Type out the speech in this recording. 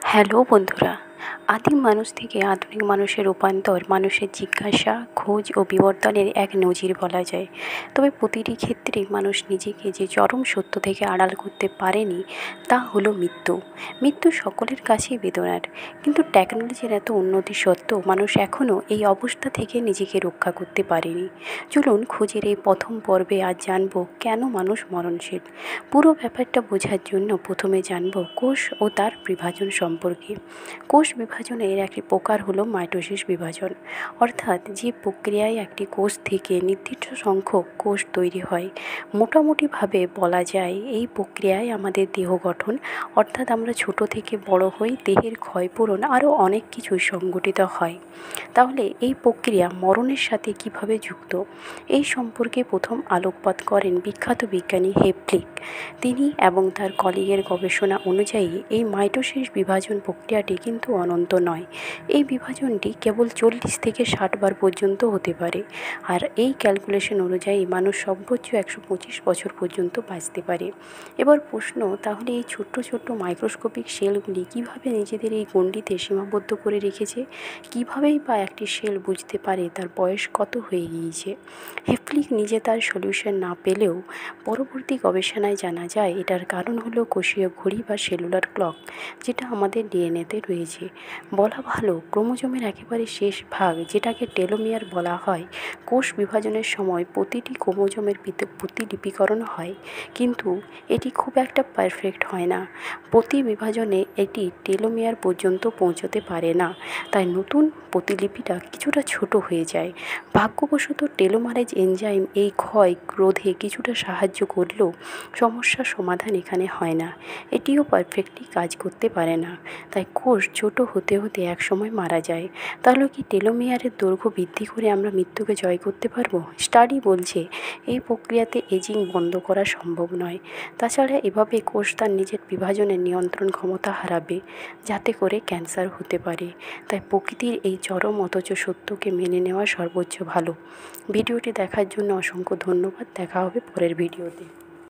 Hello বন্ধুরা, আদিম মানুষ থেকে আধুনিক মানুষের রূপান্তর মানুষের জিজ্ঞাসা, খোঁজ ও বিবর্তনের এক নজির বলা যায়। তবে প্রতিটি ক্ষেত্রে মানুষ নিজেকে যে চরম সত্য থেকে আড়াল করতে পারেনি তা হলো মৃত্যু। মৃত্যু সকলের কাছেই বেদনার, কিন্তু টেকনোলজির এত উন্নতি সত্ত্বেও মানুষ এখনও এই অবস্থা থেকে নিজেকে রক্ষা করতে পারেনি। চলুন খোঁজের এই প্রথম পর্বে আজ জানব কেন মানুষ মরণশীল। পুরো ব্যাপারটা বোঝার জন্য প্রথমে জানব কোষ ও তার বিভাজন সম্পর্কে। কোষ বিভাজনের একটি প্রকার হলো মাইটোসিস বিভাজন, অর্থাৎ যে প্রক্রিয়ায় একটি কোষ থেকে নির্দিষ্ট সংখ্যক কোষ তৈরি হয়। মোটামুটিভাবে বলা যায় এই প্রক্রিয়ায় আমাদের দেহ গঠন, অর্থাৎ আমরা ছোট থেকে বড় হই, দেহের ক্ষয়পূরণ আরও অনেক কিছুই সংগঠিত হয়। তাহলে এই প্রক্রিয়া মরণের সাথে কিভাবে যুক্ত, এই সম্পর্কে প্রথম আলোকপাত করেন বিখ্যাত বিজ্ঞানী হেপ্লিক। তিনি এবং তার কলিগের গবেষণা অনুযায়ী এই মাইটোসিস বিভাজন প্রক্রিয়াটি কিন্তু অনন্ত নয়। এই বিভাজনটি কেবল 40 থেকে 60 বার পর্যন্ত হতে পারে, আর এই ক্যালকুলেশন অনুযায়ী মানুষ সর্বোচ্চ 125 বছর পর্যন্ত বাঁচতে পারে। এবার প্রশ্ন, তাহলে এই ছোট্ট ছোট্ট মাইক্রোস্কোপিক সেলগুলি কিভাবে নিজেদের এই গণ্ডিতে সীমাবদ্ধ করে রেখেছে? কীভাবেই বা একটি সেল বুঝতে পারে তার বয়স কত হয়ে গিয়েছে? হেপ্লিক নিজে তার সলিউশন না পেলেও পরবর্তী গবেষণায় জানা যায় এটার কারণ হলো কোষীয় ঘড়ি বা সেলুলার ক্লক, যেটা আমাদের ডিএনএতে রয়েছে। বলা ভালো, ক্রোমোজোমের একেবারে শেষ ভাগ, যেটাকে টেলোমিয়ার বলা হয়, কোষ বিভাজনের সময় প্রতিটি ক্রোমোজোমের প্রতিলিপিকরণ হয়, কিন্তু এটি খুব একটা পারফেক্ট হয় না। প্রতি বিভাজনে এটি টেলোমিয়ার পর্যন্ত পৌঁছতে পারে না, তাই নতুন প্রতিলিপিটা কিছুটা ছোট হয়ে যায়। ভাগ্যবশত টেলোমারেজ এনজাইম এই ক্ষয় রোধে কিছুটা সাহায্য করলেও সমস্যার সমাধান এখানে হয় না, এটিও পারফেক্টলি কাজ করতে পারে না, তাই কোষ ছোট হতে হতে একসময় মারা যায়। তাহলে কি টেলোমিয়ারের দৈর্ঘ্য বৃদ্ধি করে আমরা মৃত্যুকে জয় করতে পারবো? স্টাডি বলছে এই প্রক্রিয়াতে এজিং বন্ধ করা সম্ভব নয়। তাছাড়া এভাবে কোষ তার নিজের বিভাজনের নিয়ন্ত্রণ ক্ষমতা হারাবে, যাতে করে ক্যান্সার হতে পারে। তাই প্রকৃতির এই চরম অথচ সত্যকে মেনে নেওয়া সর্বোচ্চ ভালো। ভিডিওটি দেখার জন্য অসংখ্য ধন্যবাদ। দেখা হবে পরের ভিডিওতে।